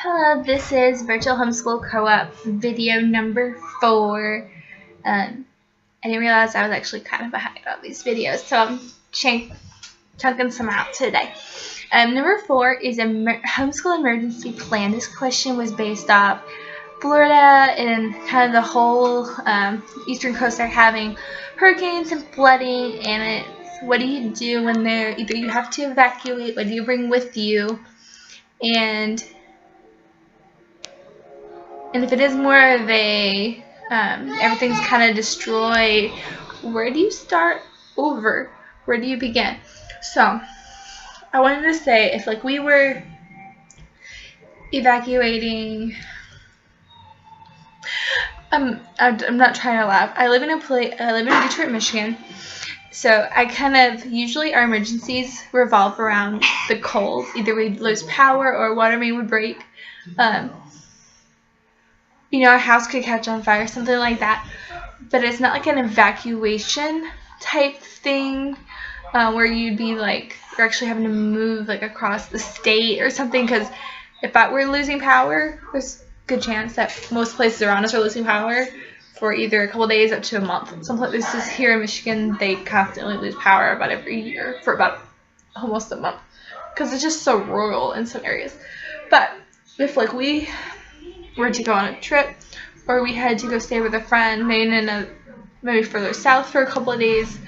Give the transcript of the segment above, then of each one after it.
Hello, this is Virtual Homeschool Co-op video number 4. I didn't realize I was actually kind of behind on these videos, so I'm chunking some out today. Number 4 is a homeschool emergency plan. This question was based off Florida and kind of the whole eastern coast are having hurricanes and flooding, and it's what do you do when either you have to evacuate, what do you bring with you, and if it is more of a everything's kind of destroyed, where do you start over? Where do you begin? So I wanted to say, if like we were evacuating, I'm not trying to laugh. I live in Detroit, Michigan. So I kind of, usually our emergencies revolve around the cold. Either we'd lose power or water main would break. You know, our house could catch on fire, something like that. But it's not like an evacuation type thing where you'd be like, you're actually having to move like across the state or something. Because if we're losing power, there's a good chance that most places around us are losing power for either a couple days up to a month. Some places here in Michigan, they constantly lose power about every year for about almost a month because it's just so rural in some areas. But if like we were to go on a trip, or we had to go stay with a friend, maybe further south for a couple of days,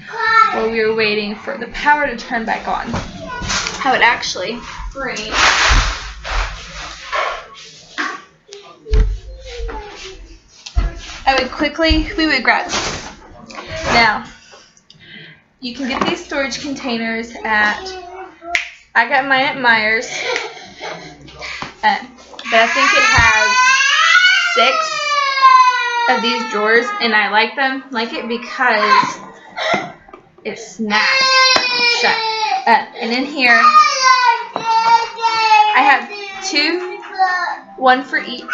while we were waiting for the power to turn back on, I would actually bring we would grab these. Now, you can get these storage containers I got mine at Myers, but I think it has 6 of these drawers, and I like it because it snaps shut. And in here, I have 2, one for each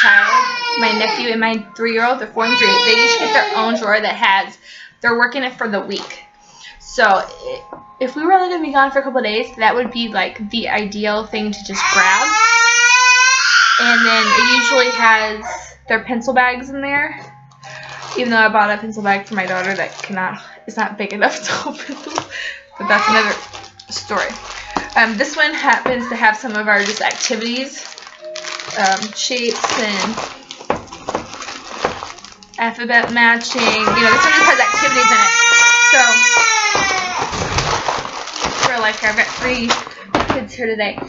child. My nephew and my 3-year-old, they're 4 and 3. They each get their own drawer they're working it for the week. So if we were only going to be gone for a couple of days, that would be like the ideal thing to just grab. And then it usually has their pencil bags in there. Even though I bought a pencil bag for my daughter that it's not big enough to hold pencils. But that's another story. This one happens to have some of our just activities, shapes and alphabet matching. You know, this one just has activities in it. So for like I've got 3 kids here today.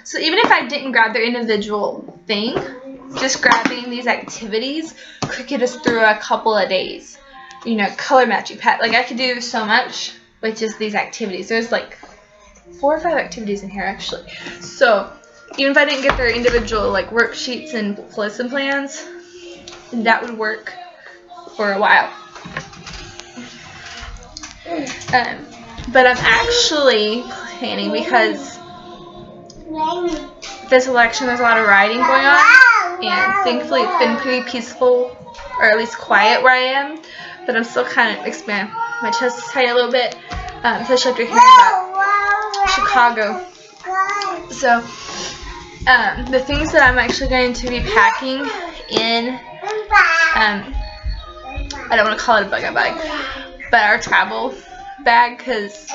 So even if I didn't grab their individual thing, just grabbing these activities could get us through a couple of days. You know, color matching pet. Like I could do so much with just these activities. There's like 4 or 5 activities in here actually. So even if I didn't get their individual like worksheets and lesson plans, that would work for a while. But I'm actually planning, because this election there's a lot of rioting going on, and thankfully it's been pretty peaceful, or at least quiet where I am, but I'm still kind of expanding. My chest is tight a little bit, especially after hearing about Chicago. So the things that I'm actually going to be packing in, I don't want to call it a bug-out bag, but our travel bag, because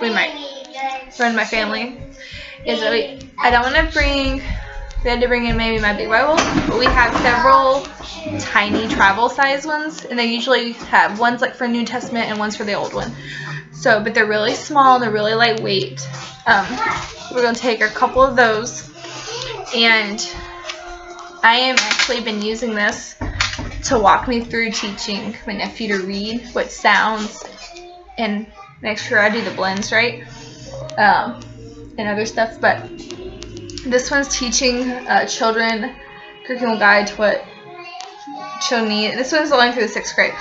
we might run my family, is that I don't want to bring, we had to bring in maybe my big Bible, but we have several tiny travel size ones, and they usually have ones like for New Testament and ones for the old one. So, but they're really small, they're really lightweight. We're going to take a couple of those, and I am actually been using this to walk me through teaching my nephew to read what sounds and make sure I do the blends right, and other stuff. But this one's teaching children curriculum guide to what children need. This one's only through the 6th grade,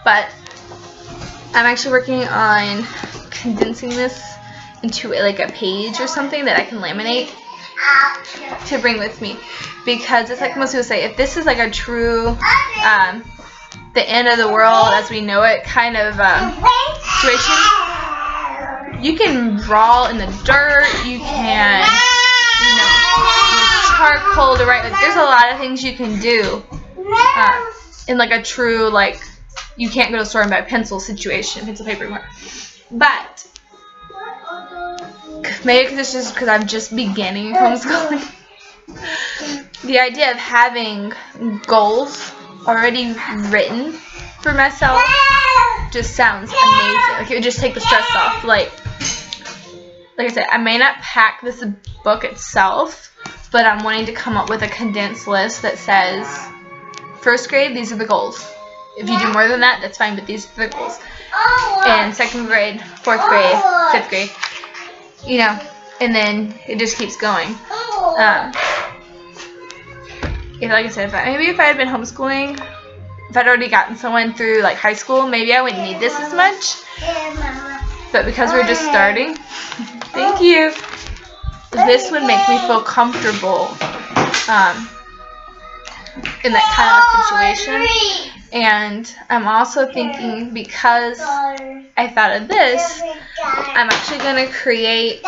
but I'm actually working on condensing this into like a page or something that I can laminate to bring with me, because it's like most people say, if this is like a true the end of the world as we know it kind of situation, you can brawl in the dirt, you can, you know, charcoal to write. Like, there's a lot of things you can do in like a true, like, you can't go to the store and buy a pencil situation, pencil paper anymore. But maybe because it's just because I'm just beginning homeschooling. The idea of having goals already written for myself just sounds amazing. Like, it would just take the stress off. Like I said, I may not pack this book itself, but I'm wanting to come up with a condensed list that says, first grade, these are the goals. If you do more than that, that's fine, but these are the goals. And second grade, fourth grade, fifth grade, you know, and then it just keeps going. Like I said, maybe if I had been homeschooling, if I'd already gotten someone through like high school, maybe I wouldn't need this as much. But because we're just starting, thank you, this would make me feel comfortable in that kind of situation. And I'm also thinking, because I thought of this, I'm actually going to create,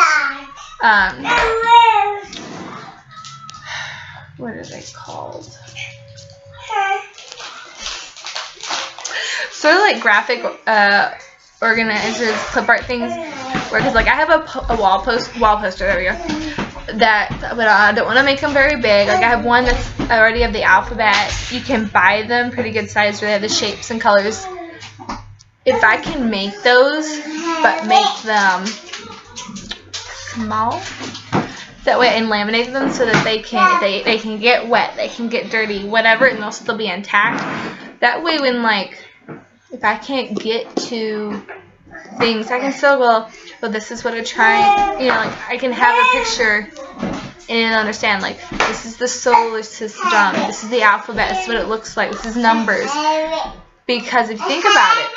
what are they called? Sort of like graphic organizers, clip art things, where, because like I have a wall poster, there we go. But I don't want to make them very big. Like, I have one that's, I already have the alphabet. You can buy them pretty good size where they have the shapes and colors. If I can make those, but make them small, that way, and laminate them so that they can get wet, they can get dirty, whatever, and they'll still be intact. That way, when like, if I can't get to things, I can still go, well, this is what I try, you know, like, I can have a picture and understand, like, this is the solar system, this is the alphabet, this is what it looks like, this is numbers. Because if you think about it,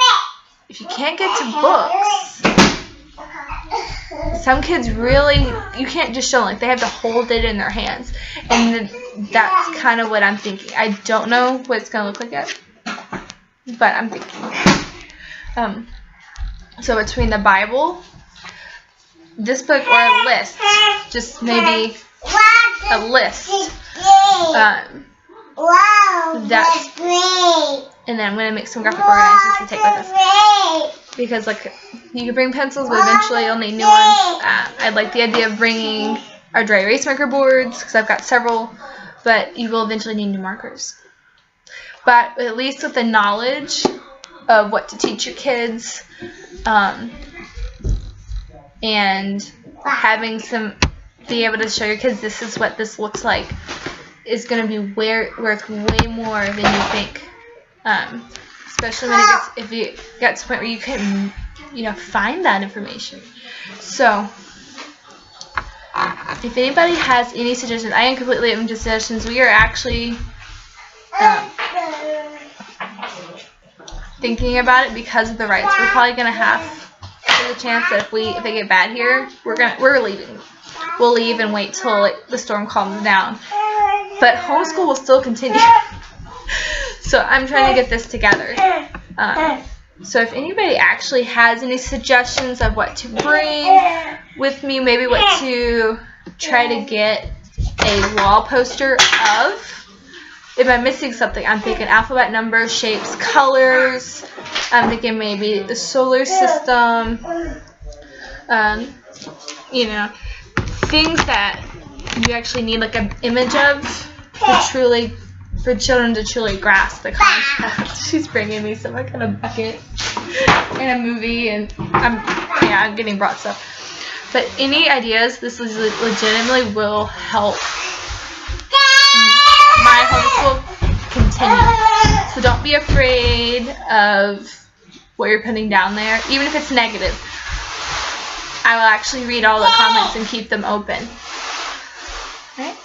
if you can't get to books, some kids really, you can't just show them, like, they have to hold it in their hands. And that's kind of what I'm thinking. I don't know what it's going to look like yet, but I'm thinking. So between the Bible, this book, or a list, just maybe a list. That's great. And then I'm going to make some graphic organizers to take with us. Because, like, you can bring pencils, but eventually you'll need new ones. I like the idea of bringing our dry erase marker boards, because I've got several, but you will eventually need new markers. But at least with the knowledge of what to teach your kids, and having be able to show your kids this is what this looks like, is going to be worth way more than you think. Especially when if you get to the point where you can, you know, find that information. So, if anybody has any suggestions, I am completely open to suggestions. We are actually thinking about it because of the rights. We're probably gonna have the chance that if they get bad here, we're leaving. We'll leave and wait till the storm calms down. But homeschool will still continue. So I'm trying to get this together. So if anybody actually has any suggestions of what to bring with me, maybe what to try to get a wall poster of. If I'm missing something, I'm thinking alphabet, numbers, shapes, colors. I'm thinking maybe the solar system. You know, things that you actually need like an image of for children to truly grasp the concept. She's bringing me some kind of bucket in a movie, and I'm getting brought stuff. But any ideas, this is legitimately will help my homeschool continue. So don't be afraid of what you're putting down there, even if it's negative. I will actually read all the comments and keep them open. Alright?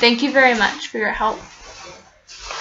Thank you very much for your help.